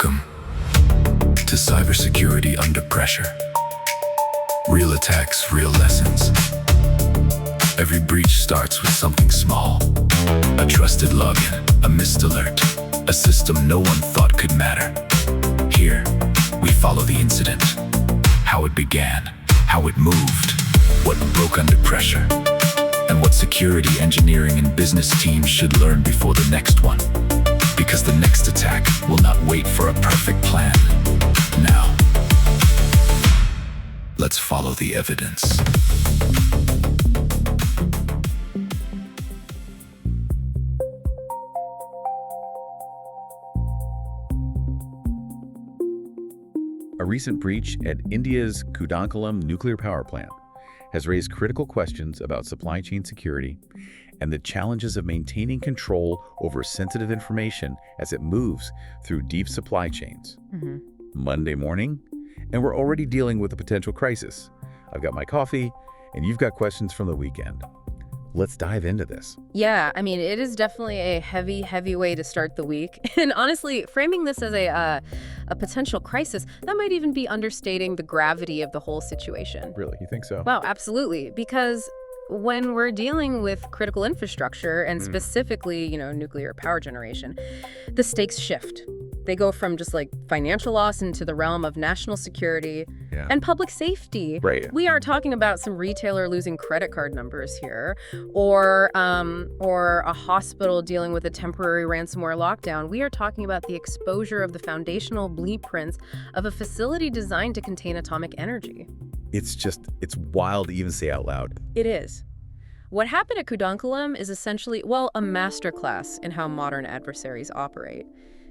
Welcome to cybersecurity under pressure. Real attacks, real lessons. Every breach starts with something small. A trusted login, a missed alert, a system no one thought could matter. Here, we follow the incident. How it began, how it moved, what broke under pressure, and what security engineering and business teams should learn before the next one. Because the next attack will not wait for a perfect plan. Now, let's follow the evidence. A recent breach at India's Kudankulam nuclear power plant has raised critical questions about supply chain security and the challenges of maintaining control over sensitive information as it moves through deep supply chains. Monday morning, and we're already dealing with a potential crisis. I've got my coffee, and you've got questions from the weekend. Let's dive into this. Yeah, I mean, it is definitely a heavy way to start the week. And honestly, framing this as a potential crisis, that might even be understating the gravity of the whole situation. Really? You think so? Wow, absolutely. Because when we're dealing with critical infrastructure and specifically, nuclear power generation, the stakes shift. They go from just like financial loss into the realm of national security and public safety. Right. We are talking about some retailer losing credit card numbers here, or a hospital dealing with a temporary ransomware lockdown. We are talking about the exposure of the foundational blueprints of a facility designed to contain atomic energy. It's wild to even say out loud. It is. What happened at Kudankulam is essentially, a masterclass in how modern adversaries operate.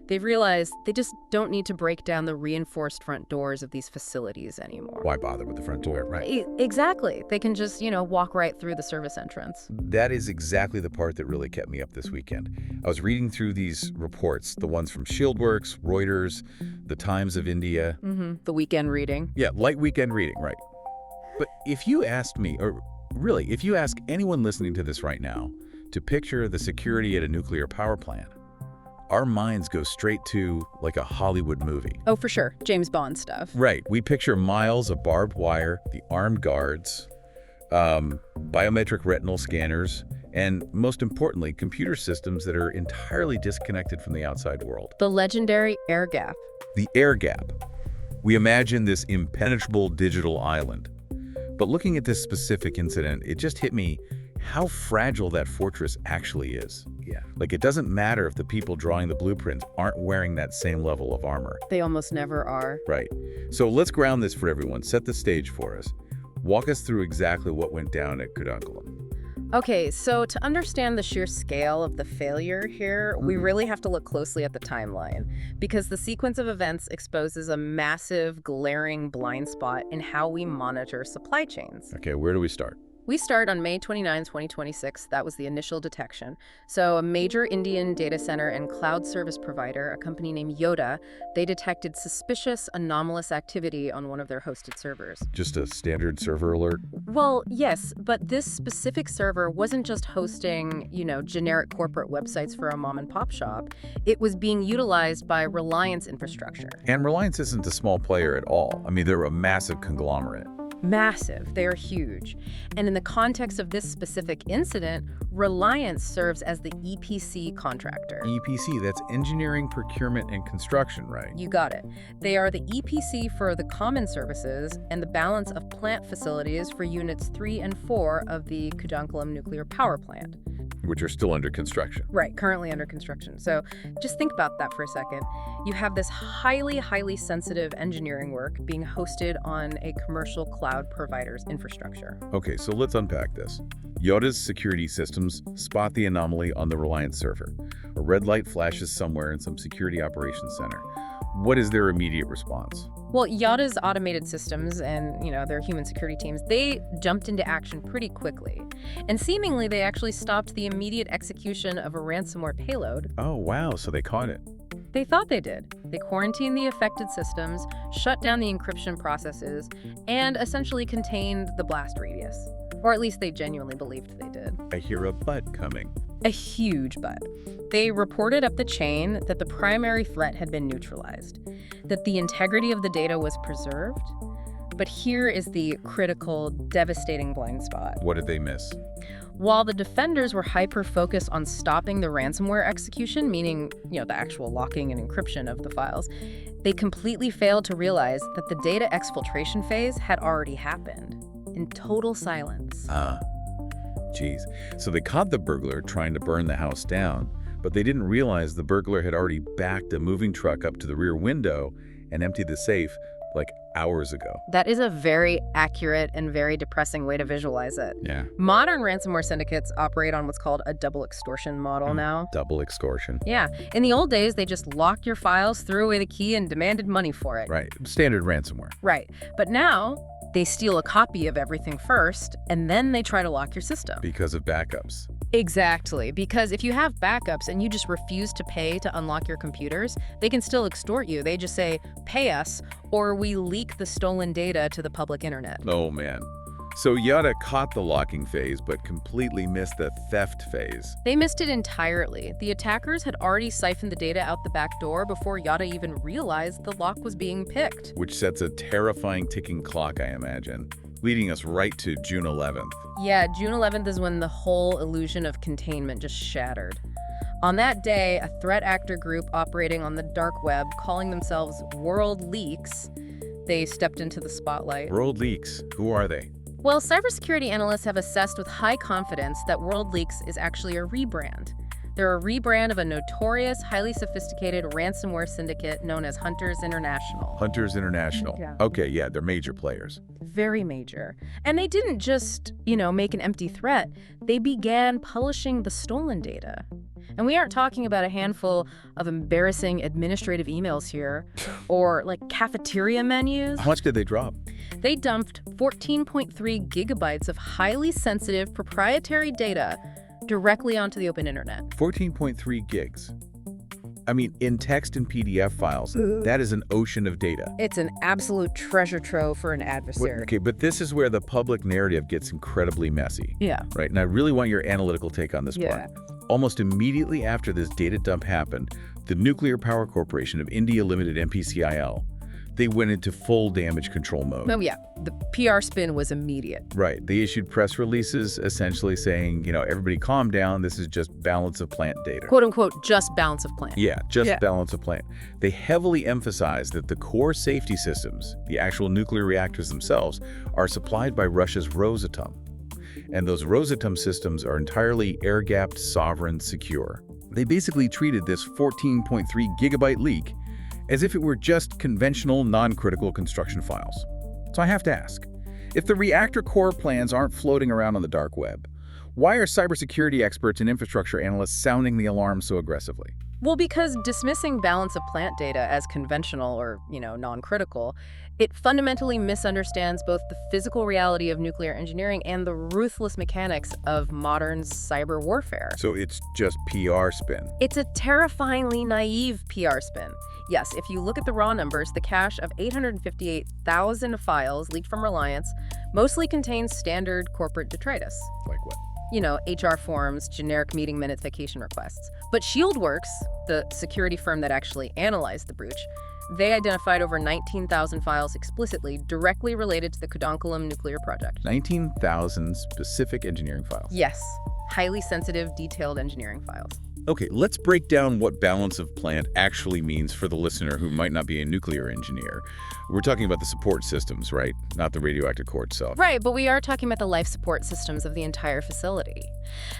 They've realized they just don't need to break down the reinforced front doors of these facilities anymore. Why bother with the front door, right? Exactly. They can just, walk right through the service entrance. That is exactly the part that really kept me up this weekend. I was reading through these reports, the ones from Shieldworks, Reuters, the Times of India. The weekend reading. Yeah, light weekend reading, right. But if you asked me, or really, if you ask anyone listening to this right now to picture the security at a nuclear power plant, our minds go straight to like a Hollywood movie. Oh, for sure. James Bond stuff. Right. We picture miles of barbed wire, the armed guards, biometric retinal scanners, and most importantly, computer systems that are entirely disconnected from the outside world. The legendary air gap. The air gap. We imagine this impenetrable digital island. But looking at this specific incident, it just hit me how fragile that fortress actually is. Yeah. Like, it doesn't matter if the people drawing the blueprints aren't wearing that same level of armor. They almost never are. Right. So let's ground this for everyone. Set the stage for us. Walk us through exactly what went down at Kudankulam. Okay, so to understand the sheer scale of the failure here, we really have to look closely at the timeline, because the sequence of events exposes a massive, glaring blind spot in how we monitor supply chains. Okay, where do we start? We start on May 29, 2026. That was the initial detection. So a major Indian data center and cloud service provider, a company named Yoda, they detected suspicious, anomalous activity on one of their hosted servers. Just a standard server alert? Well, yes, but this specific server wasn't just hosting, generic corporate websites for a mom and pop shop. It was being utilized by Reliance infrastructure. And Reliance isn't a small player at all. I mean, they're a massive conglomerate. Massive. They are huge. And in the context of this specific incident, Reliance serves as the EPC contractor. EPC, that's engineering, procurement, and construction, right? You got it. They are the EPC for the common services and the balance of plant facilities for units 3 and 4 of the Kudankulam nuclear power plant. Which are still under construction. Right, currently under construction. So just think about that for a second. You have this highly sensitive engineering work being hosted on a commercial cloud provider's infrastructure. Okay, so let's unpack this. Yoda's security systems spot the anomaly on the Reliance server. A red light flashes somewhere in some security operations center. What is their immediate response? Well, Yoda's automated systems and, their human security teams, they jumped into action pretty quickly. And seemingly, they actually stopped the immediate execution of a ransomware payload. Oh, wow, so they caught it. They thought they did. They quarantined the affected systems, shut down the encryption processes, and essentially contained the blast radius. Or at least they genuinely believed they did. I hear a but coming. A huge but. They reported up the chain that the primary threat had been neutralized, that the integrity of the data was preserved. But here is the critical, devastating blind spot. What did they miss? While the defenders were hyper-focused on stopping the ransomware execution, meaning, the actual locking and encryption of the files, they completely failed to realize that the data exfiltration phase had already happened in total silence. Geez. So they caught the burglar trying to burn the house down, but they didn't realize the burglar had already backed a moving truck up to the rear window and emptied the safe like hours ago. That is a very accurate and very depressing way to visualize it. Yeah. Modern ransomware syndicates operate on what's called a double extortion model now. Double extortion. Yeah. In the old days, they just locked your files, threw away the key, and demanded money for it. Right. Standard ransomware. Right. But now, they steal a copy of everything first, and then they try to lock your system. Because of backups. Exactly. Because if you have backups and you just refuse to pay to unlock your computers, they can still extort you. They just say, pay us, or we leak the stolen data to the public internet. Oh, man. So Yada caught the locking phase, but completely missed the theft phase. They missed it entirely. The attackers had already siphoned the data out the back door before Yada even realized the lock was being picked. Which sets a terrifying ticking clock, I imagine, leading us right to June 11th. Yeah, June 11th is when the whole illusion of containment just shattered. On that day, a threat actor group operating on the dark web, calling themselves World Leaks, they stepped into the spotlight. World Leaks, who are they? Well, cybersecurity analysts have assessed with high confidence that World Leaks is actually a rebrand. They're a rebrand of a notorious, highly sophisticated ransomware syndicate known as Hunters International. Hunters International. Yeah. Okay, yeah, they're major players. Very major. And they didn't just, make an empty threat. They began publishing the stolen data. And we aren't talking about a handful of embarrassing administrative emails here, or cafeteria menus. How much did they drop? They dumped 14.3 gigabytes of highly sensitive proprietary data directly onto the open internet. 14.3 gigs. I mean, in text and PDF files, that is an ocean of data. It's an absolute treasure trove for an adversary. Okay, but this is where the public narrative gets incredibly messy. Yeah. Right, and I really want your analytical take on this part. Almost immediately after this data dump happened, the Nuclear Power Corporation of India Limited, NPCIL, they went into full damage control mode. Oh, yeah. The PR spin was immediate. Right. They issued press releases essentially saying, everybody calm down. This is just balance of plant data. Quote unquote, just balance of plant. Yeah, balance of plant. They heavily emphasized that the core safety systems, the actual nuclear reactors themselves, are supplied by Russia's Rosatom. And those Rosatom systems are entirely air-gapped, sovereign, secure. They basically treated this 14.3 gigabyte leak as if it were just conventional, non-critical construction files. So I have to ask, if the reactor core plans aren't floating around on the dark web, why are cybersecurity experts and infrastructure analysts sounding the alarm so aggressively? Well, because dismissing balance of plant data as conventional or, non-critical, it fundamentally misunderstands both the physical reality of nuclear engineering and the ruthless mechanics of modern cyber warfare. So it's just PR spin. It's a terrifyingly naive PR spin. Yes, if you look at the raw numbers, the cache of 858,000 files leaked from Reliance mostly contains standard corporate detritus. Like what? HR forms, generic meeting minutes, vacation requests. But ShieldWorks, the security firm that actually analyzed the breach, they identified over 19,000 files explicitly directly related to the Kudankulam nuclear project. 19,000 specific engineering files. Yes, highly sensitive, detailed engineering files. Okay, let's break down what balance of plant actually means for the listener who might not be a nuclear engineer. We're talking about the support systems, right? Not the radioactive core itself. Right, but we are talking about the life support systems of the entire facility.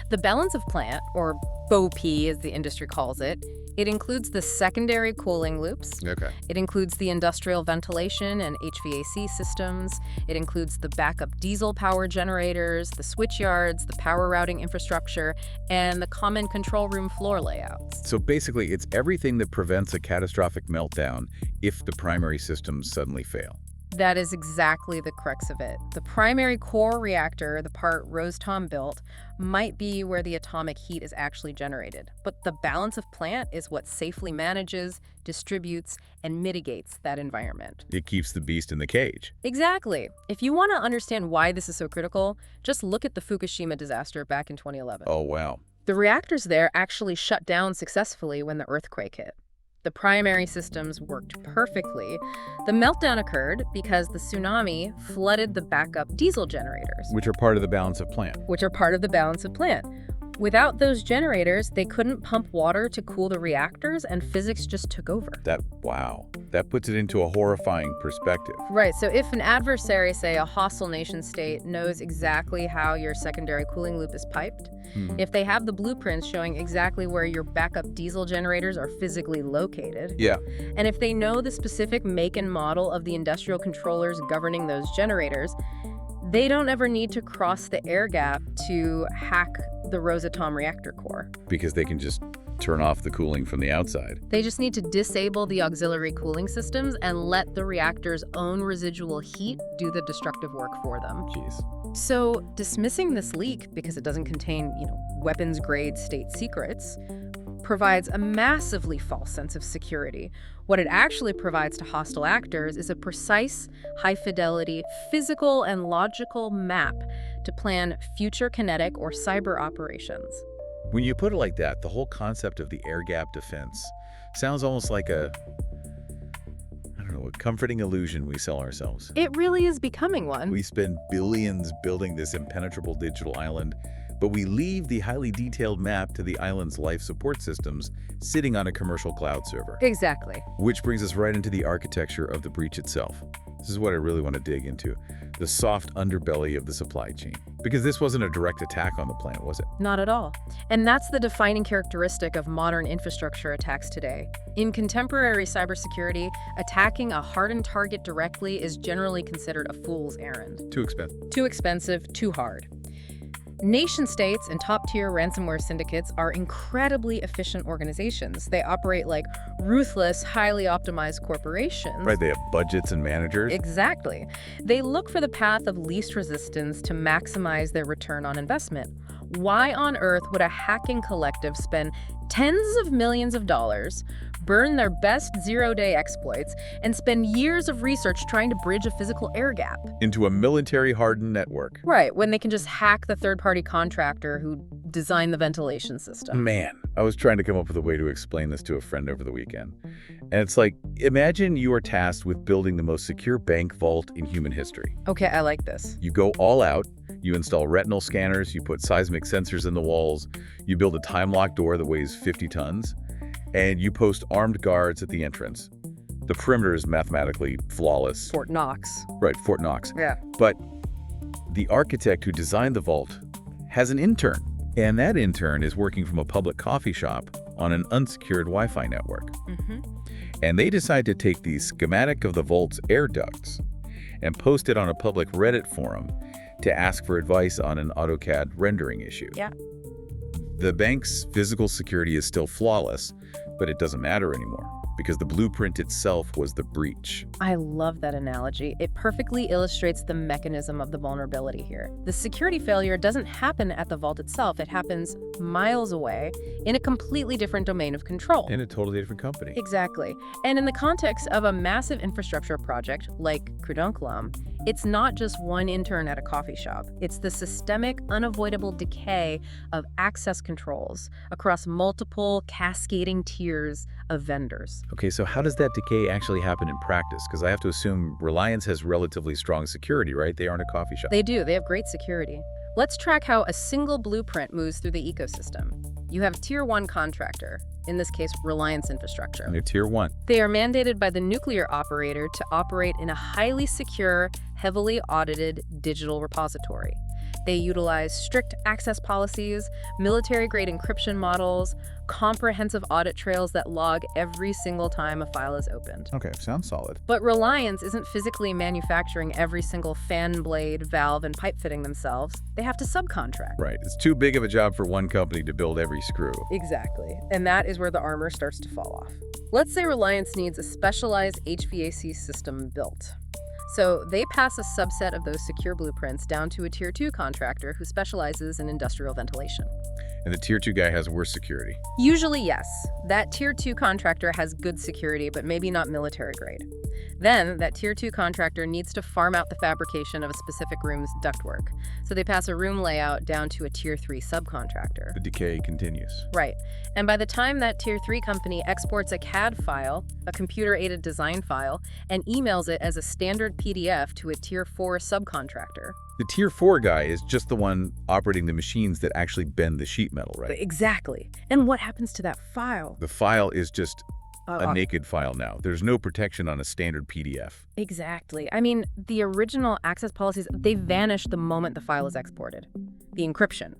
The balance of plant, or BOP as the industry calls it, it includes the secondary cooling loops. Okay. It includes the industrial ventilation and HVAC systems. It includes the backup diesel power generators, the switchyards, the power routing infrastructure, and the common control room floor layouts. So basically, it's everything that prevents a catastrophic meltdown if the primary systems suddenly fail. That is exactly the crux of it. The primary core reactor, the part Rosatom built, might be where the atomic heat is actually generated. But the balance of plant is what safely manages, distributes, and mitigates that environment. It keeps the beast in the cage. Exactly. If you want to understand why this is so critical, just look at the Fukushima disaster back in 2011. Oh, wow. The reactors there actually shut down successfully when the earthquake hit. The primary systems worked perfectly. The meltdown occurred because the tsunami flooded the backup diesel generators, Which are part of the balance of plant. Without those generators, they couldn't pump water to cool the reactors, and physics just took over. Wow. That puts it into a horrifying perspective. Right, so if an adversary, say a hostile nation state, knows exactly how your secondary cooling loop is piped, if they have the blueprints showing exactly where your backup diesel generators are physically located, Yeah. and if they know the specific make and model of the industrial controllers governing those generators, they don't ever need to cross the air gap to hack the Rosatom reactor core. Because they can just turn off the cooling from the outside. They just need to disable the auxiliary cooling systems and let the reactor's own residual heat do the destructive work for them. Jeez. So dismissing this leak because it doesn't contain, weapons-grade state secrets provides a massively false sense of security. What it actually provides to hostile actors is a precise, high-fidelity, physical and logical map to plan future kinetic or cyber operations. When you put it like that, the whole concept of the air gap defense sounds almost like a comforting illusion we sell ourselves. It really is becoming one. We spend billions building this impenetrable digital island, but we leave the highly detailed map to the island's life support systems sitting on a commercial cloud server. Exactly. Which brings us right into the architecture of the breach itself. This is what I really want to dig into, the soft underbelly of the supply chain. Because this wasn't a direct attack on the plant, was it? Not at all. And that's the defining characteristic of modern infrastructure attacks today. In contemporary cybersecurity, attacking a hardened target directly is generally considered a fool's errand. Too expensive. Too expensive, too hard. Nation-states and top-tier ransomware syndicates are incredibly efficient organizations. They operate like ruthless, highly optimized corporations. Right, they have budgets and managers. Exactly. They look for the path of least resistance to maximize their return on investment. Why on earth would a hacking collective spend tens of millions of dollars, burn their best zero-day exploits, and spend years of research trying to bridge a physical air gap into a military-hardened network? Right, when they can just hack the third-party contractor who designed the ventilation system. Man, I was trying to come up with a way to explain this to a friend over the weekend. And it's like, imagine you are tasked with building the most secure bank vault in human history. Okay, I like this. You go all out. You install retinal scanners, you put seismic sensors in the walls, you build a time-lock door that weighs 50 tons, and you post armed guards at the entrance. The perimeter is mathematically flawless. Fort Knox. Right, Fort Knox. Yeah. But the architect who designed the vault has an intern, and that intern is working from a public coffee shop on an unsecured Wi-Fi network. And they decide to take the schematic of the vault's air ducts and post it on a public Reddit forum to ask for advice on an AutoCAD rendering issue. Yeah. The bank's physical security is still flawless, but it doesn't matter anymore because the blueprint itself was the breach. I love that analogy. It perfectly illustrates the mechanism of the vulnerability here. The security failure doesn't happen at the vault itself. It happens miles away in a completely different domain of control. In a totally different company. Exactly. And in the context of a massive infrastructure project like Kudankulam, it's not just one intern at a coffee shop. It's the systemic, unavoidable decay of access controls across multiple cascading tiers of vendors. Okay, so how does that decay actually happen in practice? Because I have to assume Reliance has relatively strong security, right? They aren't a coffee shop. They do. They have great security. Let's track how a single blueprint moves through the ecosystem. You have Tier 1 contractor, in this case, Reliance Infrastructure. And they're Tier 1. They are mandated by the nuclear operator to operate in a highly secure, heavily audited digital repository. They utilize strict access policies, military-grade encryption models, comprehensive audit trails that log every single time a file is opened. Okay, sounds solid. But Reliance isn't physically manufacturing every single fan blade, valve, and pipe fitting themselves. They have to subcontract. Right, it's too big of a job for one company to build every screw. Exactly. And that is where the armor starts to fall off. Let's say Reliance needs a specialized HVAC system built. So they pass a subset of those secure blueprints down to a Tier 2 contractor who specializes in industrial ventilation. And the Tier 2 guy has worse security. Usually, yes. That Tier 2 contractor has good security, but maybe not military grade. Then, that Tier 2 contractor needs to farm out the fabrication of a specific room's ductwork. So they pass a room layout down to a Tier 3 subcontractor. The decay continues. Right. And by the time that Tier 3 company exports a CAD file, a computer-aided design file, and emails it as a standard PDF to a Tier 4 subcontractor. The Tier 4 guy is just the one operating the machines that actually bend the sheet metal, right? Exactly. And what happens to that file? The file is just a naked file now. There's no protection on a standard PDF. Exactly. I mean, the original access policies, they vanish the moment the file is exported. The encryption,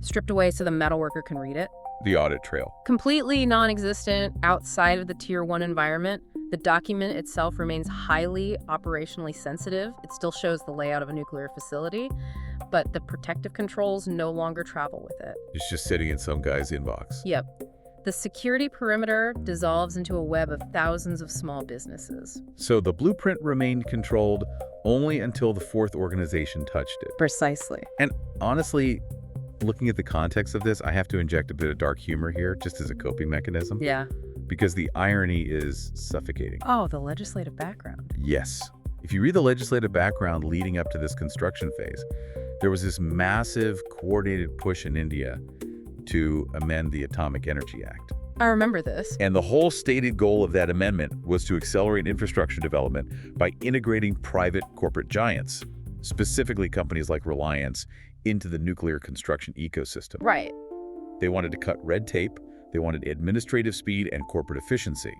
stripped away so the metalworker can read it. The audit trail. Completely non-existent outside of the Tier 1 environment. The document itself remains highly operationally sensitive. It still shows the layout of a nuclear facility, but the protective controls no longer travel with it. It's just sitting in some guy's inbox. Yep. The security perimeter dissolves into a web of thousands of small businesses. So the blueprint remained controlled only until the fourth organization touched it. Precisely. And honestly, looking at the context of this, I have to inject a bit of dark humor here just as a coping mechanism. Yeah. Because the irony is suffocating. Oh, the legislative background. Yes. If you read the legislative background leading up to this construction phase, there was this massive coordinated push in India to amend the Atomic Energy Act. I remember this. And the whole stated goal of that amendment was to accelerate infrastructure development by integrating private corporate giants, specifically companies like Reliance, into the nuclear construction ecosystem. Right. They wanted to cut red tape, they wanted administrative speed and corporate efficiency.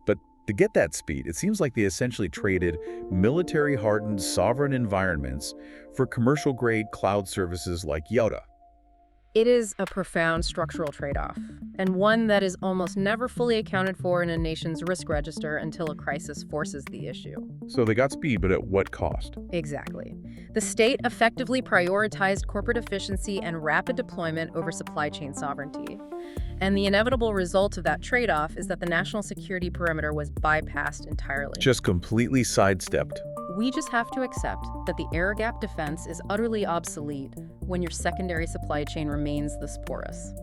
But to get that speed, it seems like they essentially traded military-hardened sovereign environments for commercial-grade cloud services like Yoda. It is a profound structural trade-off, and one that is almost never fully accounted for in a nation's risk register until a crisis forces the issue. So they got speed, but at what cost? Exactly. The state effectively prioritized corporate efficiency and rapid deployment over supply chain sovereignty. And the inevitable result of that trade-off is that the national security perimeter was bypassed entirely. Just completely sidestepped. We just have to accept that the air gap defense is utterly obsolete when your secondary supply chain remains this porous.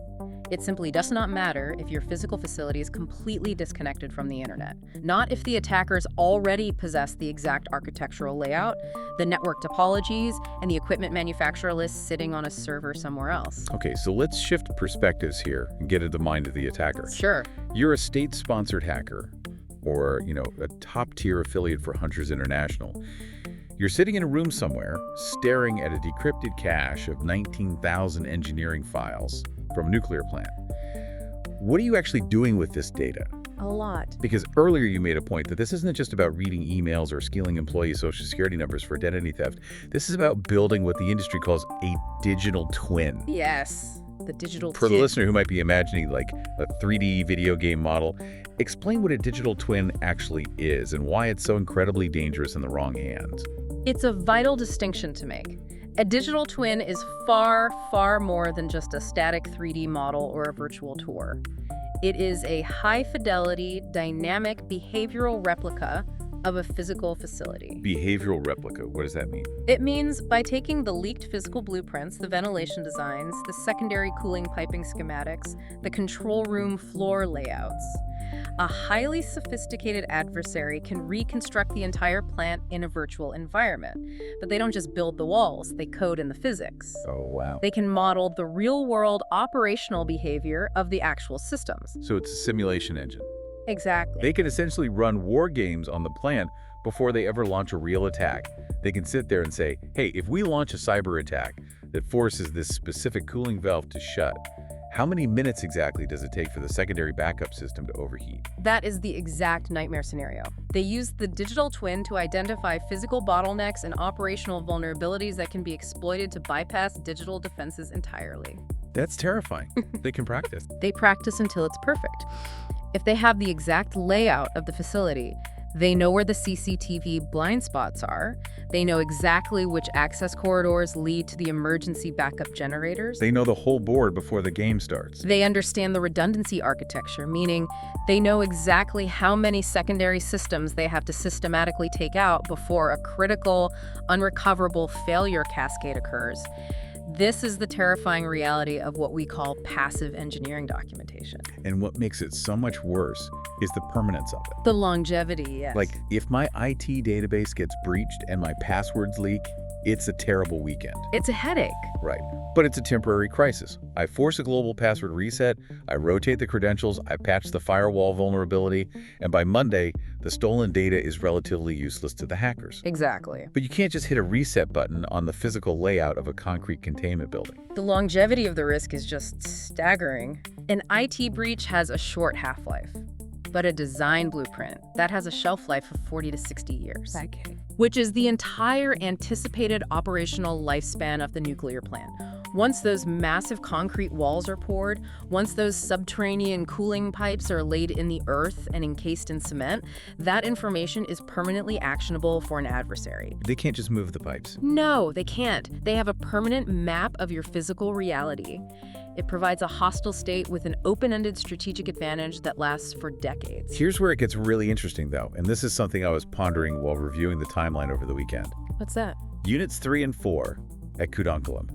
It simply does not matter if your physical facility is completely disconnected from the internet. Not if the attackers already possess the exact architectural layout, the network topologies, and the equipment manufacturer list sitting on a server somewhere else. Okay, so let's shift perspectives here and get into the mind of the attacker. Sure. You're a state-sponsored hacker, or, a top-tier affiliate for Hunters International. You're sitting in a room somewhere, staring at a decrypted cache of 19,000 engineering files from a nuclear plant. What are you actually doing with this data? A lot. Because earlier you made a point that this isn't just about reading emails or stealing employee social security numbers for identity theft. This is about building what the industry calls a digital twin. Yes, the digital For the listener who might be imagining like a 3D video game model, explain what a digital twin actually is and why it's so incredibly dangerous in the wrong hands. It's a vital distinction to make. A digital twin is far, far more than just a static 3D model or a virtual tour. It is a high-fidelity, dynamic behavioral replica of a physical facility. Behavioral replica, what does that mean? It means by taking the leaked physical blueprints, the ventilation designs, the secondary cooling piping schematics, the control room floor layouts, a highly sophisticated adversary can reconstruct the entire plant in a virtual environment. But they don't just build the walls, they code in the physics. Oh, wow. They can model the real-world operational behavior of the actual systems. So it's a simulation engine. Exactly. They can essentially run war games on the plant before they ever launch a real attack. They can sit there and say, hey, if we launch a cyber attack that forces this specific cooling valve to shut, how many minutes exactly does it take for the secondary backup system to overheat? That is the exact nightmare scenario. They use the digital twin to identify physical bottlenecks and operational vulnerabilities that can be exploited to bypass digital defenses entirely. That's terrifying. They can practice. They practice until it's perfect. If they have the exact layout of the facility, They know where the CCTV blind spots are. They know exactly which access corridors lead to the emergency backup generators. They know the whole board before the game starts. They understand the redundancy architecture, meaning they know exactly how many secondary systems they have to systematically take out before a critical, unrecoverable failure cascade occurs. This is the terrifying reality of what we call passive engineering documentation. And what makes it so much worse is the permanence of it. The longevity, yes. Like, if my IT database gets breached and my passwords leak, it's a terrible weekend. It's a headache. Right. But it's a temporary crisis. I force a global password reset, I rotate the credentials, I patch the firewall vulnerability, and by Monday, the stolen data is relatively useless to the hackers. Exactly. But you can't just hit a reset button on the physical layout of a concrete containment building. The longevity of the risk is just staggering. An IT breach has a short half-life, but a design blueprint, that has a shelf life of 40 to 60 years. Okay. Which is the entire anticipated operational lifespan of the nuclear plant. Once those massive concrete walls are poured, once those subterranean cooling pipes are laid in the earth and encased in cement, that information is permanently actionable for an adversary. They can't just move the pipes. No, they can't. They have a permanent map of your physical reality. It provides a hostile state with an open-ended strategic advantage that lasts for decades. Here's where it gets really interesting, though, and this is something I was pondering while reviewing the timeline over the weekend. What's that? Units 3 and 4 at Kudankulam,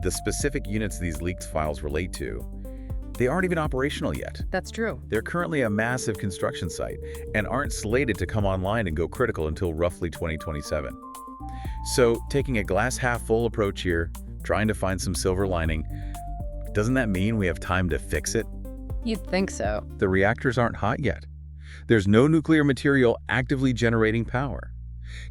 the specific units these leaked files relate to, they aren't even operational yet. That's true. They're currently a massive construction site and aren't slated to come online and go critical until roughly 2027. So, taking a glass half full approach here, trying to find some silver lining, doesn't that mean we have time to fix it? You'd think so. The reactors aren't hot yet. There's no nuclear material actively generating power.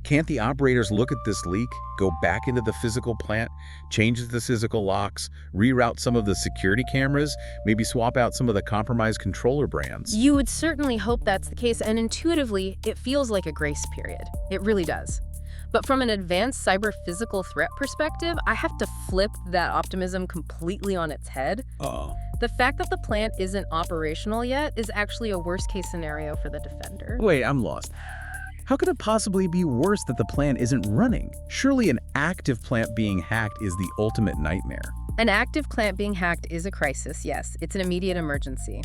Can't the operators look at this leak, go back into the physical plant, change the physical locks, reroute some of the security cameras, maybe swap out some of the compromised controller brands? You would certainly hope that's the case, and intuitively, it feels like a grace period. It really does. But from an advanced cyber-physical threat perspective, I have to flip that optimism completely on its head. The fact that the plant isn't operational yet is actually a worst-case scenario for the defender. Wait, I'm lost. How could it possibly be worse that the plant isn't running? Surely an active plant being hacked is the ultimate nightmare. An active plant being hacked is a crisis, yes. It's an immediate emergency.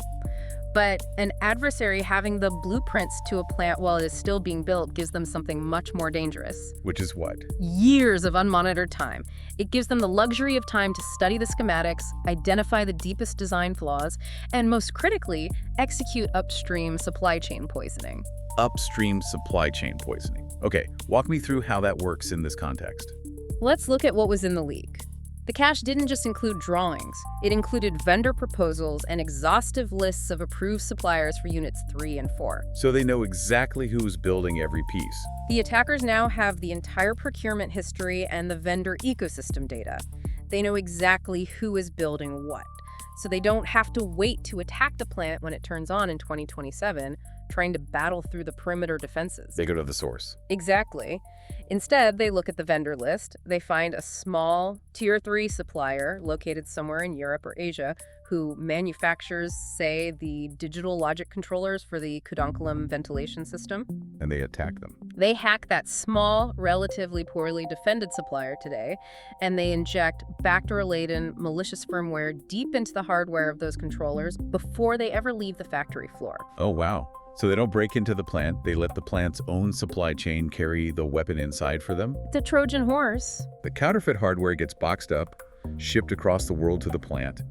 But an adversary having the blueprints to a plant while it is still being built gives them something much more dangerous. Which is what? Years of unmonitored time. It gives them the luxury of time to study the schematics, identify the deepest design flaws, and most critically, execute upstream supply chain poisoning. Upstream supply chain poisoning. Okay, walk me through how that works in this context. Let's look at what was in the leak. The cache didn't just include drawings. It included vendor proposals and exhaustive lists of approved suppliers for Units 3 and 4. So they know exactly who's building every piece. The attackers now have the entire procurement history and the vendor ecosystem data. They know exactly who is building what. So they don't have to wait to attack the plant when it turns on in 2027, trying to battle through the perimeter defenses. They go to the source. Exactly. Instead, they look at the vendor list. They find a small Tier 3 supplier located somewhere in Europe or Asia who manufactures, say, the digital logic controllers for the Kudankulam ventilation system. And they attack them. They hack that small, relatively poorly defended supplier today, and they inject backdoor-laden malicious firmware deep into the hardware of those controllers before they ever leave the factory floor. Oh, wow. So they don't break into the plant, they let the plant's own supply chain carry the weapon inside for them? It's a Trojan horse. The counterfeit hardware gets boxed up, shipped across the world to the plant,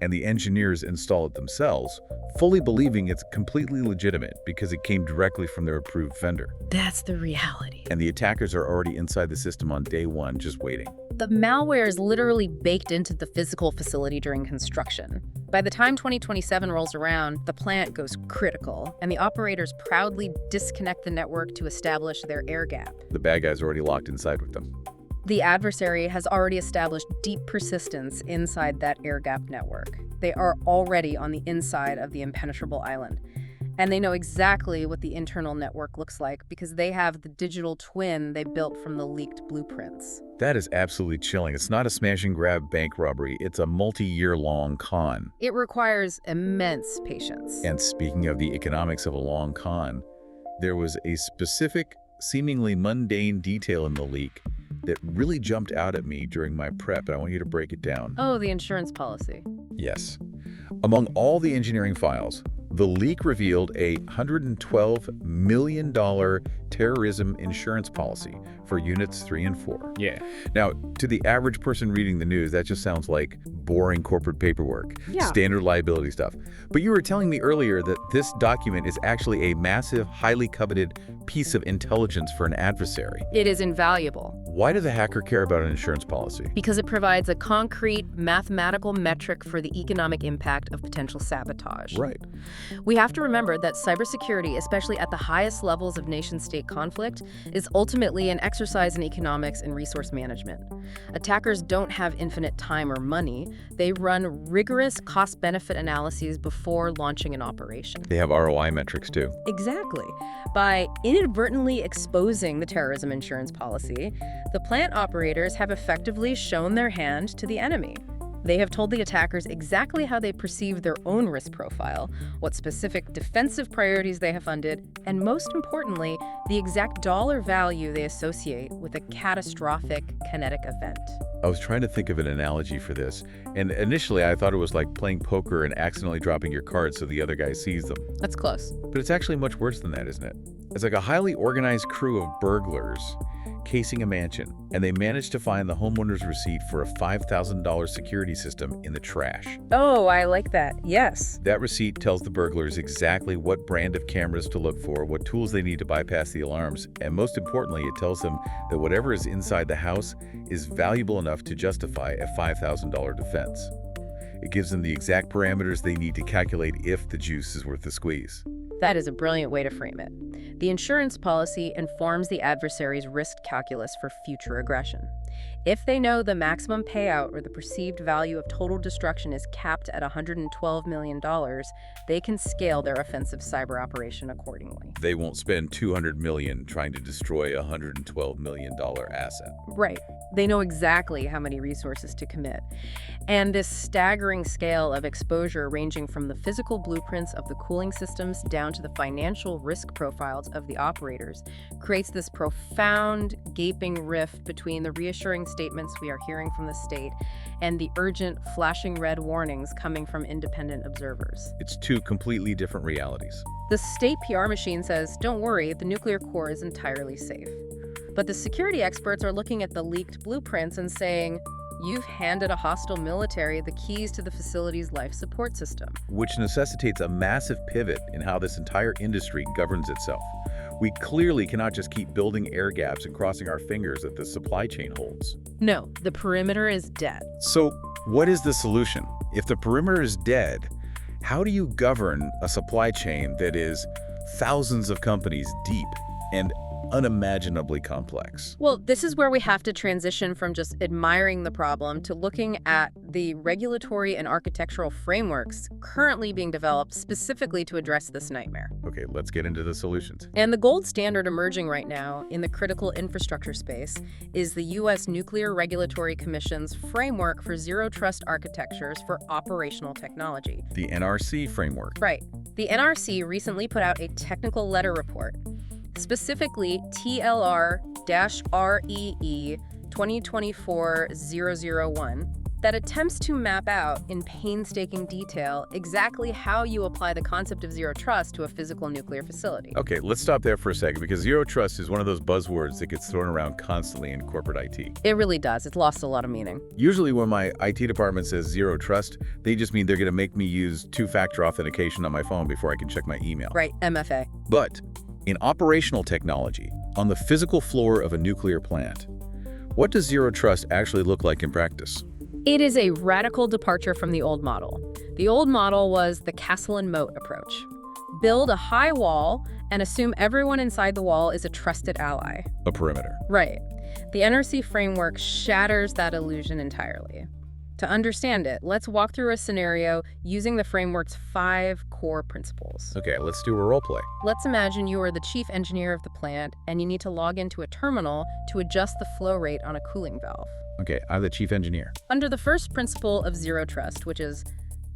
and the engineers install it themselves, fully believing it's completely legitimate because it came directly from their approved vendor. That's the reality. And the attackers are already inside the system on day one, just waiting. The malware is literally baked into the physical facility during construction. By the time 2027 rolls around, the plant goes critical, and the operators proudly disconnect the network to establish their air gap. The bad guy's already locked inside with them. The adversary has already established deep persistence inside that air gap network. They are already on the inside of the impenetrable island. And they know exactly what the internal network looks like because they have the digital twin they built from the leaked blueprints. That is absolutely chilling. It's not a smash and grab bank robbery. It's a multi-year-long con. It requires immense patience. And speaking of the economics of a long con, There was a specific, seemingly mundane detail in the leak that really jumped out at me during my prep, and I want you to break it down. Oh, the insurance policy. Yes. Among all the engineering files, the leak revealed a $112 million terrorism insurance policy for Units 3 and 4. Yeah. Now, to the average person reading the news, that just sounds like boring corporate paperwork, Yeah. standard liability stuff. But you were telling me earlier that this document is actually a massive, highly coveted piece of intelligence for an adversary. It is invaluable Why does a hacker care about an insurance policy? because it provides a concrete mathematical metric for the economic impact of potential sabotage. Right. We have to remember that cybersecurity, especially at the highest levels of nation-state conflict, is ultimately an exercise in economics and resource management. Attackers don't have infinite time or money. They run rigorous cost-benefit analyses before launching an operation. They have ROI metrics too. Exactly. By inadvertently exposing the terrorism insurance policy, the plant operators have effectively shown their hand to the enemy. They have told the attackers exactly how they perceive their own risk profile, what specific defensive priorities they have funded, and most importantly, the exact dollar value they associate with a catastrophic kinetic event. I was trying to think of an analogy for this, and initially I thought it was like playing poker and accidentally dropping your cards so the other guy sees them. That's close. But it's actually much worse than that, isn't it? It's like a highly organized crew of burglars casing a mansion, and they managed to find the homeowner's receipt for a $5,000 security system in the trash. Oh, I like that. Yes. That receipt tells the burglars exactly what brand of cameras to look for, what tools they need to bypass the alarms, and most importantly, it tells them that whatever is inside the house is valuable enough to justify a $5,000 defense. It gives them the exact parameters they need to calculate if the juice is worth the squeeze. That is a brilliant way to frame it. The insurance policy informs the adversary's risk calculus for future aggression. If they know the maximum payout or the perceived value of total destruction is capped at $112 million, they can scale their offensive cyber operation accordingly. They won't spend $200 million trying to destroy a $112 million asset. Right. They know exactly how many resources to commit. And this staggering scale of exposure ranging from the physical blueprints of the cooling systems down to the financial risk profiles of the operators creates this profound, gaping rift between the reassuring statements we are hearing from the state and the urgent, flashing red warnings coming from independent observers. It's two completely different realities. The state PR machine says, don't worry, the nuclear core is entirely safe. But the security experts are looking at the leaked blueprints and saying, you've handed a hostile military the keys to the facility's life support system. Which necessitates a massive pivot in how this entire industry governs itself. We clearly cannot just keep building air gaps and crossing our fingers that the supply chain holds. No, the perimeter is dead. So, what is the solution? If the perimeter is dead, how do you govern a supply chain that is thousands of companies deep and unimaginably complex? Well, this is where we have to transition from just admiring the problem to looking at the regulatory and architectural frameworks currently being developed specifically to address this nightmare. Okay, let's get into the solutions. And the gold standard emerging right now in the critical infrastructure space is the U.S. Nuclear Regulatory Commission's framework for zero trust architectures for operational technology. The NRC framework. Right. The NRC recently put out a technical letter report, specifically TLR-REE 2024-001, that attempts to map out in painstaking detail exactly how you apply the concept of zero trust to a physical nuclear facility. Okay, let's stop there for a second because zero trust is one of those buzzwords that gets thrown around constantly in corporate IT. It really does. It's lost a lot of meaning. Usually when my IT department says zero trust, they just mean they're going to make me use two-factor authentication on my phone before I can check my email. Right, MFA. But in operational technology, on the physical floor of a nuclear plant, what does zero trust actually look like in practice? It is a radical departure from the old model. The old model was the castle and moat approach. Build a high wall and assume everyone inside the wall is a trusted ally. A perimeter. Right. The NRC framework shatters that illusion entirely. To understand it, let's walk through a scenario using the framework's 5 core principles. Okay, let's do a role play. Let's imagine you are the chief engineer of the plant and you need to log into a terminal to adjust the flow rate on a cooling valve. Okay, I'm the chief engineer. Under the first principle of zero trust, which is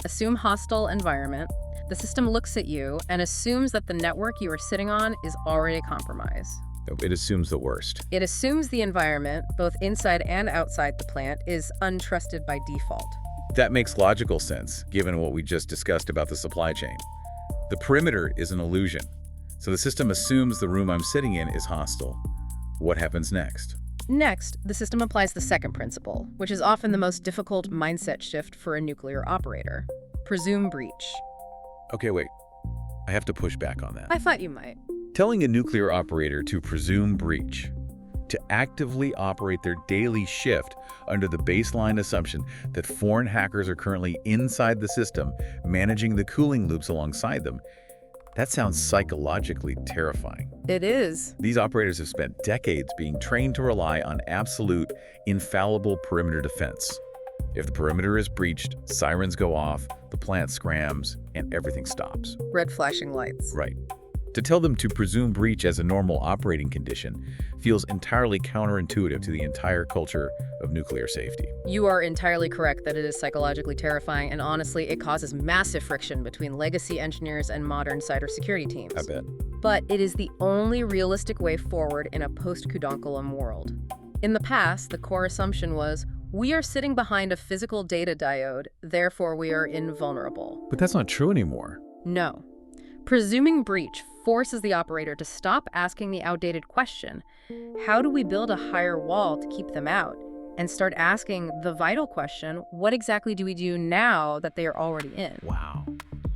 assume hostile environment, The system looks at you and assumes that the network you are sitting on is already compromised. It assumes the worst. It assumes the environment, both inside and outside the plant, is untrusted by default. That makes logical sense, given what we just discussed about the supply chain. The perimeter is an illusion, so the system assumes the room I'm sitting in is hostile. What happens next? Next, the system applies the second principle, which is often the most difficult mindset shift for a nuclear operator. Presume breach. Okay, wait. I have to push back on that. I thought you might. Telling a nuclear operator to presume breach, to actively operate their daily shift under the baseline assumption that foreign hackers are currently inside the system, managing the cooling loops alongside them, that sounds psychologically terrifying. It is. These operators have spent decades being trained to rely on absolute, infallible perimeter defense. If the perimeter is breached, sirens go off, the plant scrams, and everything stops. Red flashing lights. Right. To tell them to presume breach as a normal operating condition feels entirely counterintuitive to the entire culture of nuclear safety. You are entirely correct that it is psychologically terrifying, and honestly, it causes massive friction between legacy engineers and modern cybersecurity teams. I bet. But it is the only realistic way forward in a post-Kudankulam world. In the past, the core assumption was, we are sitting behind a physical data diode, therefore we are invulnerable. But that's not true anymore. No. Presuming breach forces the operator to stop asking the outdated question, how do we build a higher wall to keep them out? And start asking the vital question, what exactly do we do now that they are already in? Wow.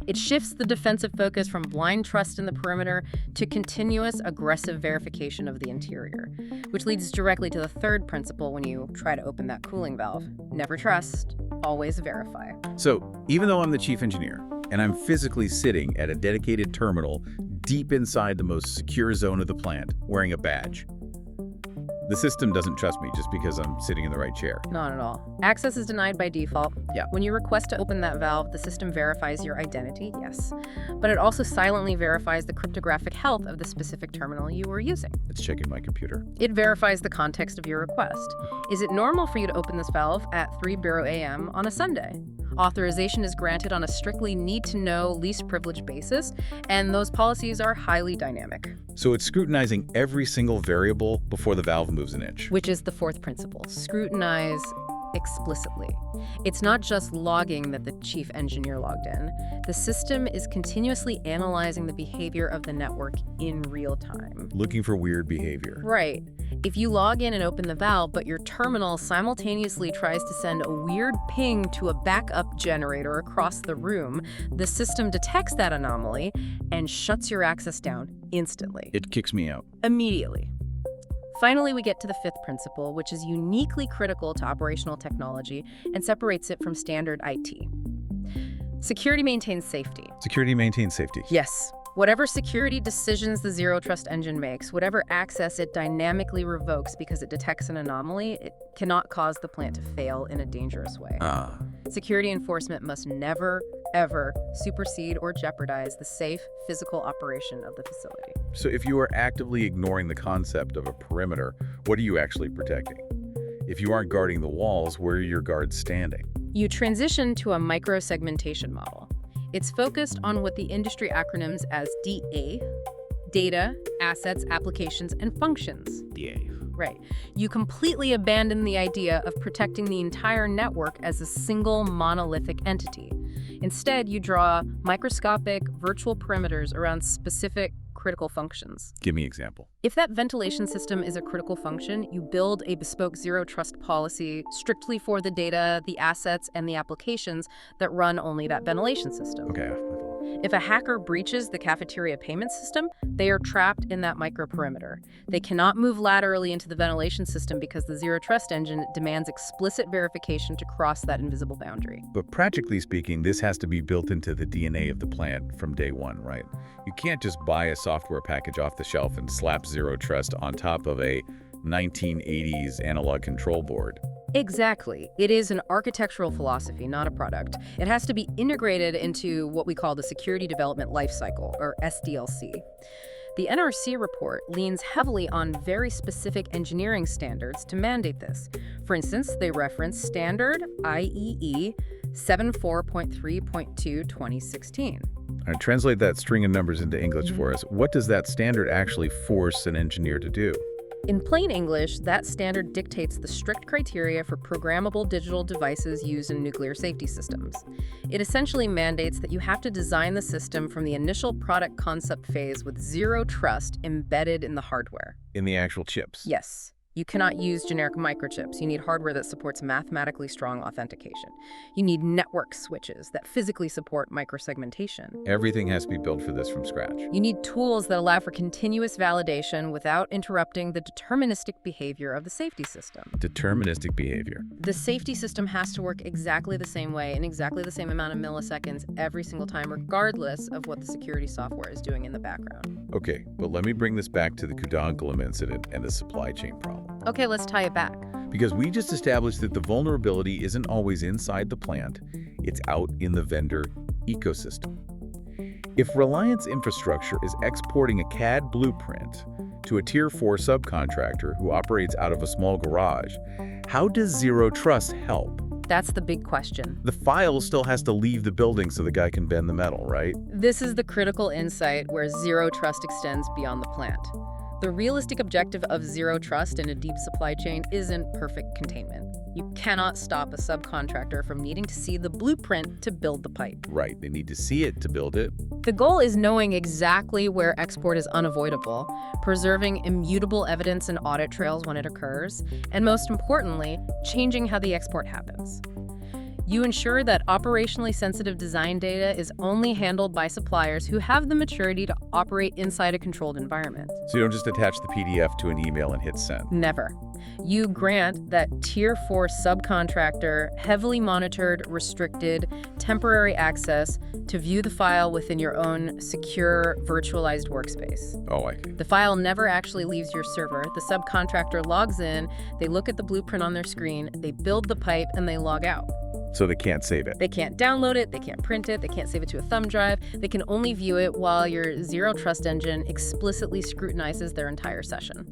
It shifts the defensive focus from blind trust in the perimeter to continuous aggressive verification of the interior, which leads directly to the third principle when you try to open that cooling valve. Never trust, always verify. So, even though I'm the chief engineer, and I'm physically sitting at a dedicated terminal deep inside the most secure zone of the plant, wearing a badge, the system doesn't trust me just because I'm sitting in the right chair. Not at all. Access is denied by default. Yeah. When you request to open that valve, the system verifies your identity, yes. But it also silently verifies the cryptographic health of the specific terminal you were using. It's checking my computer. It verifies the context of your request. Is it normal for you to open this valve at 3:00 a.m. on a Sunday? Authorization is granted on a strictly need-to-know, least privileged basis, and those policies are highly dynamic. So it's scrutinizing every single variable before the valve moves an inch. Which is the fourth principle, scrutinize explicitly. It's not just logging that the chief engineer logged in. The system is continuously analyzing the behavior of the network in real time. Looking for weird behavior. Right. If you log in and open the valve, but your terminal simultaneously tries to send a weird ping to a backup generator across the room, the system detects that anomaly and shuts your access down instantly. It kicks me out. Immediately. Finally, we get to the fifth principle, which is uniquely critical to operational technology and separates it from standard IT. Security maintains safety. Security maintains safety. Yes. Whatever security decisions the Zero Trust engine makes, whatever access it dynamically revokes because it detects an anomaly, it cannot cause the plant to fail in a dangerous way. Security enforcement must never, ever supersede or jeopardize the safe physical operation of the facility. So if you are actively ignoring the concept of a perimeter, what are you actually protecting? If you aren't guarding the walls, where are your guards standing? You transition to a micro-segmentation model. It's focused on what the industry acronyms as DA, data, assets, applications, and functions. DA. Right. You completely abandon the idea of protecting the entire network as a single monolithic entity. Instead, you draw microscopic virtual perimeters around specific critical functions. Give me an example. If that ventilation system is a critical function, you build a bespoke zero trust policy strictly for the data, the assets, and the applications that run only that ventilation system. Okay. If a hacker breaches the cafeteria payment system, they are trapped in that microperimeter. They cannot move laterally into the ventilation system because the Zero Trust engine demands explicit verification to cross that invisible boundary. But practically speaking, this has to be built into the DNA of the plant from day one, right? You can't just buy a software package off the shelf and slap Zero Trust on top of a 1980s analog control board. Exactly. It is an architectural philosophy, not a product. It has to be integrated into what we call the Security Development Lifecycle, or SDLC. The NRC report leans heavily on very specific engineering standards to mandate this. For instance, they reference standard IEEE 74.3.2 2016. All right, translate that string of numbers into English for us. What does that standard actually force an engineer to do? In plain English, that standard dictates the strict criteria for programmable digital devices used in nuclear safety systems. It essentially mandates that you have to design the system from the initial product concept phase with zero trust embedded in the hardware. In the actual chips? Yes. You cannot use generic microchips. You need hardware that supports mathematically strong authentication. You need network switches that physically support microsegmentation. Everything has to be built for this from scratch. You need tools that allow for continuous validation without interrupting the deterministic behavior of the safety system. Deterministic behavior. The safety system has to work exactly the same way in exactly the same amount of milliseconds every single time, regardless of what the security software is doing in the background. Okay, but let me bring this back to the Kudankulam incident and the supply chain problem. Okay, let's tie it back. Because we just established that the vulnerability isn't always inside the plant, it's out in the vendor ecosystem. If Reliance Infrastructure is exporting a CAD blueprint to a Tier 4 subcontractor who operates out of a small garage, how does zero trust help? That's the big question. The file still has to leave the building so the guy can bend the metal, right? This is the critical insight where zero trust extends beyond the plant. The realistic objective of zero trust in a deep supply chain isn't perfect containment. You cannot stop a subcontractor from needing to see the blueprint to build the pipe. Right, they need to see it to build it. The goal is knowing exactly where export is unavoidable, preserving immutable evidence and audit trails when it occurs, and most importantly, changing how the export happens. You ensure that operationally sensitive design data is only handled by suppliers who have the maturity to operate inside a controlled environment. So you don't just attach the PDF to an email and hit send. Never. You grant that Tier 4 subcontractor heavily monitored, restricted, temporary access to view the file within your own secure, virtualized workspace. Oh, I see. The file never actually leaves your server. The subcontractor logs in, they look at the blueprint on their screen, they build the pipe, and they log out. So they can't save it. They can't download it, they can't print it, they can't save it to a thumb drive. They can only view it while your zero trust engine explicitly scrutinizes their entire session.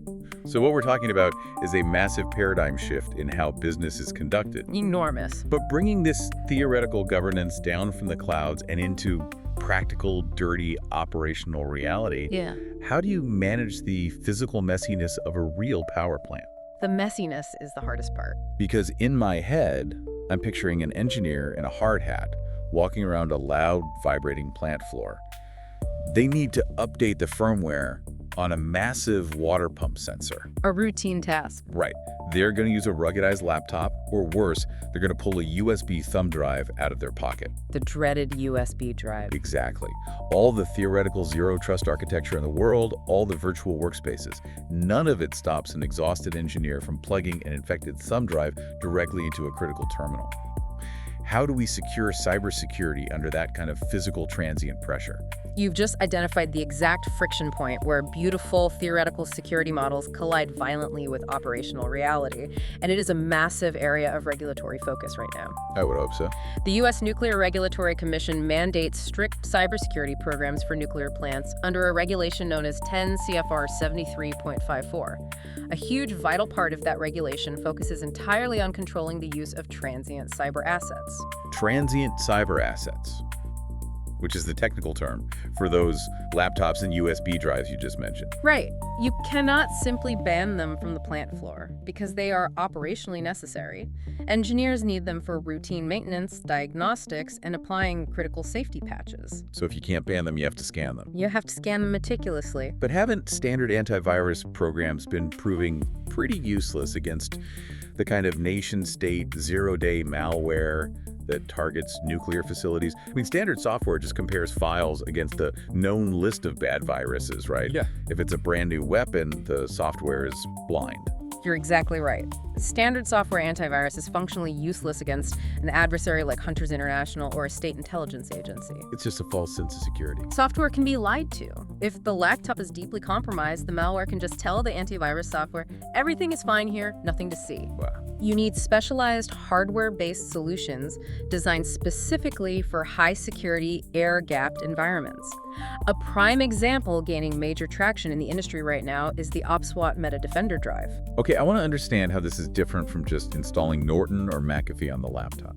So what we're talking about is a massive paradigm shift in how business is conducted. Enormous. But bringing this theoretical governance down from the clouds and into practical, dirty, operational reality, Yeah. how do you manage the physical messiness of a real power plant? The messiness is the hardest part. Because in my head, I'm picturing an engineer in a hard hat walking around a loud, vibrating plant floor. They need to update the firmware on a massive water pump sensor. A routine task. Right. They're going to use a ruggedized laptop, or worse, they're going to pull a USB thumb drive out of their pocket. The dreaded USB drive. Exactly. All the theoretical zero trust architecture in the world, all the virtual workspaces, none of it stops an exhausted engineer from plugging an infected thumb drive directly into a critical terminal. How do we secure cybersecurity under that kind of physical transient pressure? You've just identified the exact friction point where beautiful theoretical security models collide violently with operational reality, and it is a massive area of regulatory focus right now. I would hope so. The U.S. Nuclear Regulatory Commission mandates strict cybersecurity programs for nuclear plants under a regulation known as 10 CFR 73.54. A huge vital part of that regulation focuses entirely on controlling the use of transient cyber assets. Transient cyber assets, which is the technical term for those laptops and USB drives you just mentioned. Right. You cannot simply ban them from the plant floor because they are operationally necessary. Engineers need them for routine maintenance, diagnostics, and applying critical safety patches. So if you can't ban them, you have to scan them. You have to scan them meticulously. But haven't standard antivirus programs been proving pretty useless against the kind of nation-state zero-day malware that targets nuclear facilities? I mean, standard software just compares files against the known list of bad viruses, right? Yeah. If it's a brand new weapon, the software is blind. You're exactly right. Standard software antivirus is functionally useless against an adversary like Hunters International or a state intelligence agency. It's just a false sense of security. Software can be lied to. If the laptop is deeply compromised, the malware can just tell the antivirus software, everything is fine here, nothing to see. Wow. You need specialized hardware-based solutions designed specifically for high-security, air-gapped environments. A prime example gaining major traction in the industry right now is the OpsWatt Meta Defender drive. Okay, I want to understand how this is different from just installing Norton or McAfee on the laptop.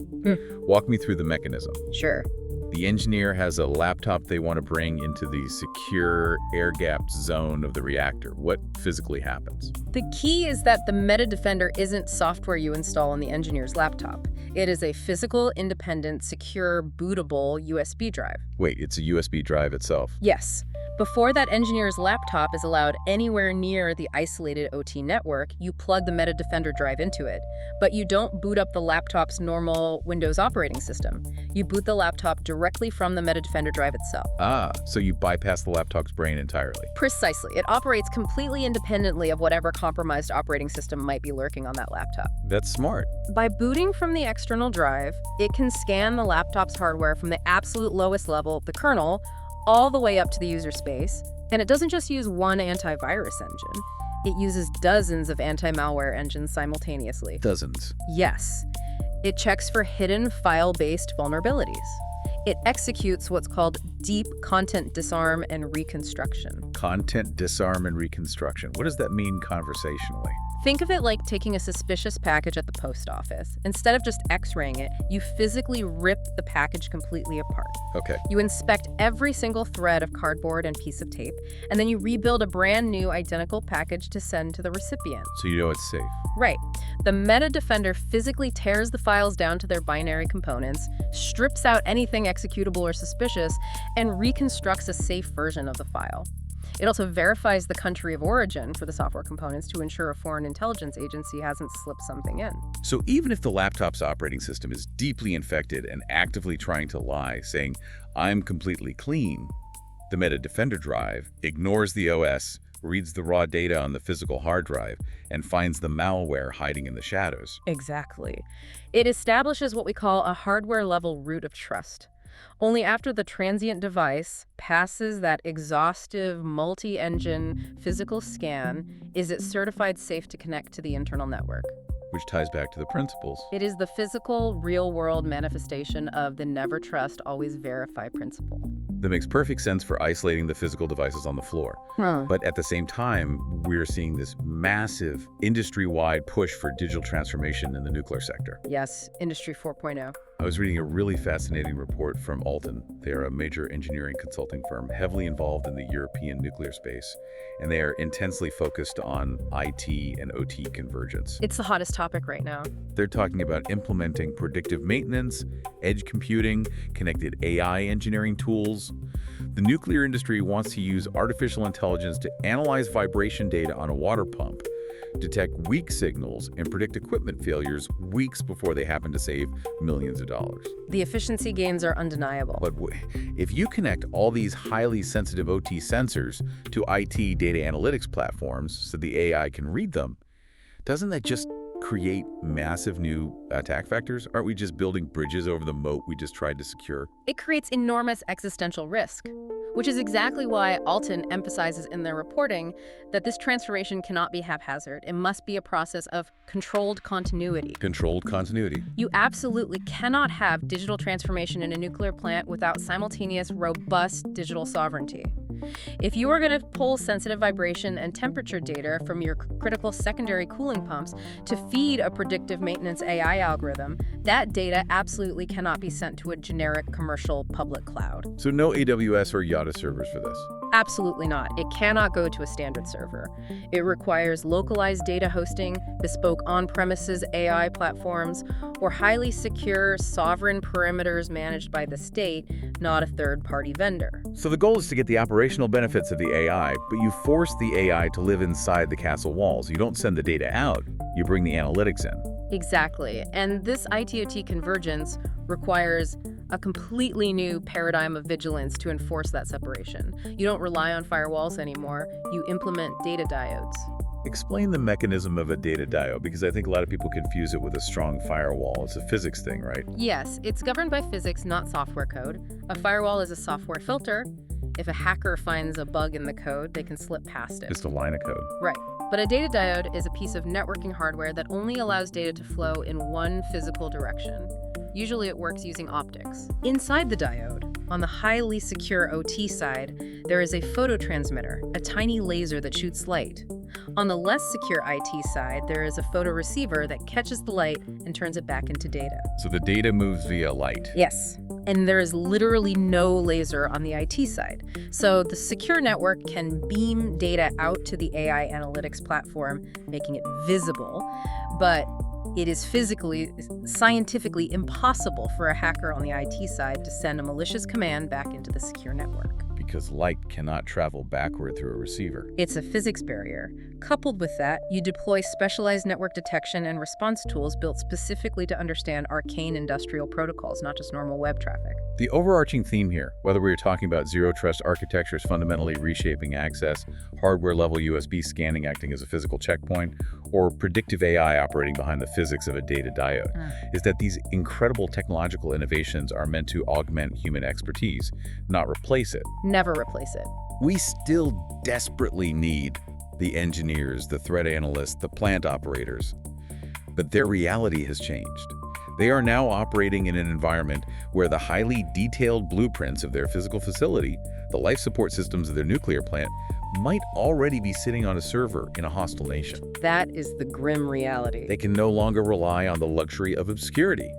Walk me through the mechanism. Sure. The engineer has a laptop they want to bring into the secure, air-gapped zone of the reactor. What physically happens? The key is that the MetaDefender isn't software you install on the engineer's laptop. It is a physical, independent, secure, bootable USB drive. Wait, it's a USB drive itself? Yes. Before that engineer's laptop is allowed anywhere near the isolated OT network, you plug the MetaDefender drive into it. But you don't boot up the laptop's normal Windows operating system. You boot the laptop directly from the MetaDefender drive itself. Ah, so you bypass the laptop's brain entirely. Precisely. It operates completely independently of whatever compromised operating system might be lurking on that laptop. That's smart. By booting from the external drive, it can scan the laptop's hardware from the absolute lowest level, the kernel, all the way up to the user space. And it doesn't just use one antivirus engine. It uses dozens of anti-malware engines simultaneously. Dozens. Yes. It checks for hidden file-based vulnerabilities. It executes what's called deep content disarm and reconstruction. Content disarm and reconstruction. What does that mean conversationally? Think of it like taking a suspicious package at the post office. Instead of just x-raying it, you physically rip the package completely apart. Okay. You inspect every single thread of cardboard and piece of tape, and then you rebuild a brand new identical package to send to the recipient. So you know it's safe. Right. The MetaDefender physically tears the files down to their binary components, strips out anything executable or suspicious, and reconstructs a safe version of the file. It also verifies the country of origin for the software components to ensure a foreign intelligence agency hasn't slipped something in. So even if the laptop's operating system is deeply infected and actively trying to lie, saying, "I'm completely clean," the MetaDefender drive ignores the OS, reads the raw data on the physical hard drive, and finds the malware hiding in the shadows. Exactly. It establishes what we call a hardware-level root of trust. Only after the transient device passes that exhaustive multi-engine physical scan is it certified safe to connect to the internal network. Which ties back to the principles. It is the physical, real-world manifestation of the never trust, always verify principle. That makes perfect sense for isolating the physical devices on the floor. But at the same time, we're seeing this massive industry-wide push for digital transformation in the nuclear sector. Yes, Industry 4.0. I was reading a really fascinating report from Alton. They are a major engineering consulting firm heavily involved in the European nuclear space, and they are intensely focused on IT and OT convergence. It's the hottest topic right now. They're talking about implementing predictive maintenance, edge computing, connected AI engineering tools. The nuclear industry wants to use artificial intelligence to analyze vibration data on a water pump, detect weak signals, and predict equipment failures weeks before they happen to save millions of dollars. The efficiency gains are undeniable. But if you connect all these highly sensitive OT sensors to IT data analytics platforms so the AI can read them, doesn't that just create massive new attack vectors? Aren't we just building bridges over the moat we just tried to secure? It creates enormous existential risk, which is exactly why Alton emphasizes in their reporting that this transformation cannot be haphazard. It must be a process of controlled continuity. Controlled continuity. You absolutely cannot have digital transformation in a nuclear plant without simultaneous, robust digital sovereignty. If you are going to pull sensitive vibration and temperature data from your critical secondary cooling pumps to feed a predictive maintenance AI algorithm, that data absolutely cannot be sent to a generic commercial public cloud. So no AWS or Yada servers for this? Absolutely not. It cannot go to a standard server. It requires localized data hosting, bespoke on-premises AI platforms, or highly secure sovereign perimeters managed by the state, not a third-party vendor. So the goal is to get the operational benefits of the AI, but you force the AI to live inside the castle walls. You don't send the data out, you bring the analytics in. Exactly. And this IT-OT convergence requires a completely new paradigm of vigilance to enforce that separation. You don't rely on firewalls anymore. You implement data diodes. Explain the mechanism of a data diode, because I think a lot of people confuse it with a strong firewall. It's a physics thing, right? Yes, it's governed by physics, not software code. A firewall is a software filter. If a hacker finds a bug in the code, they can slip past it. Just a line of code. Right. But a data diode is a piece of networking hardware that only allows data to flow in one physical direction. Usually it works using optics. Inside the diode, On the highly secure OT side, there is a phototransmitter, a tiny laser that shoots light. On the less secure IT side, there is a photoreceiver that catches the light and turns it back into data. So the data moves via light. Yes, and there is literally no laser on the IT side. So the secure network can beam data out to the AI analytics platform, making it visible, but it is scientifically impossible for a hacker on the IT side to send a malicious command back into the secure network. Because light cannot travel backward through a receiver. It's a physics barrier. Coupled with that, you deploy specialized network detection and response tools built specifically to understand arcane industrial protocols, not just normal web traffic. The overarching theme here, whether we're talking about zero-trust architectures fundamentally reshaping access, hardware-level USB scanning acting as a physical checkpoint, or predictive AI operating behind the physics of a data diode, is that these incredible technological innovations are meant to augment human expertise, not replace it. Never replace it. We still desperately need the engineers, the threat analysts, the plant operators. But their reality has changed. They are now operating in an environment where the highly detailed blueprints of their physical facility, the life support systems of their nuclear plant, might already be sitting on a server in a hostile nation. That is the grim reality. They can no longer rely on the luxury of obscurity.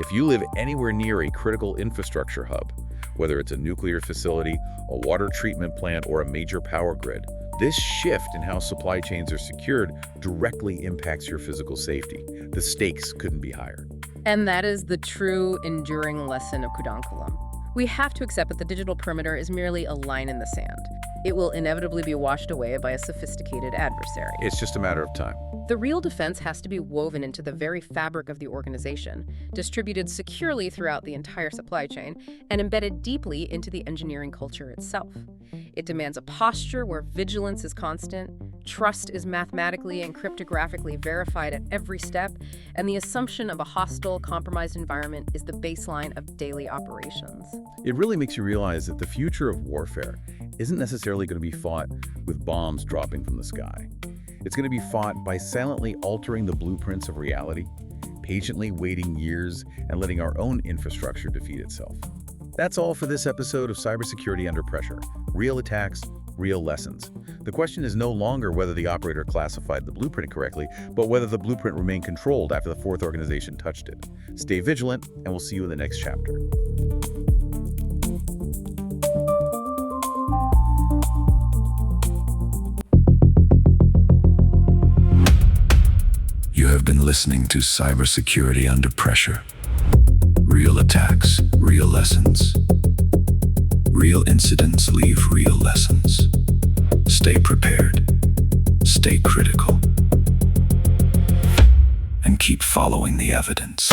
If you live anywhere near a critical infrastructure hub, whether it's a nuclear facility, a water treatment plant, or a major power grid, this shift in how supply chains are secured directly impacts your physical safety. The stakes couldn't be higher. And that is the true, enduring lesson of Kudankulam. We have to accept that the digital perimeter is merely a line in the sand. It will inevitably be washed away by a sophisticated adversary. It's just a matter of time. The real defense has to be woven into the very fabric of the organization, distributed securely throughout the entire supply chain, and embedded deeply into the engineering culture itself. It demands a posture where vigilance is constant, trust is mathematically and cryptographically verified at every step, and the assumption of a hostile, compromised environment is the baseline of daily operations. It really makes you realize that the future of warfare isn't necessarily going to be fought with bombs dropping from the sky. It's going to be fought by silently altering the blueprints of reality, patiently waiting years, and letting our own infrastructure defeat itself. That's all for this episode of Cybersecurity Under Pressure. Real attacks, real lessons. The question is no longer whether the operator classified the blueprint correctly, but whether the blueprint remained controlled after the fourth organization touched it. Stay vigilant, and we'll see you in the next chapter. You have been listening to Cybersecurity Under Pressure. Real attacks, real lessons. Real incidents leave real lessons. Stay prepared, stay critical, and keep following the evidence.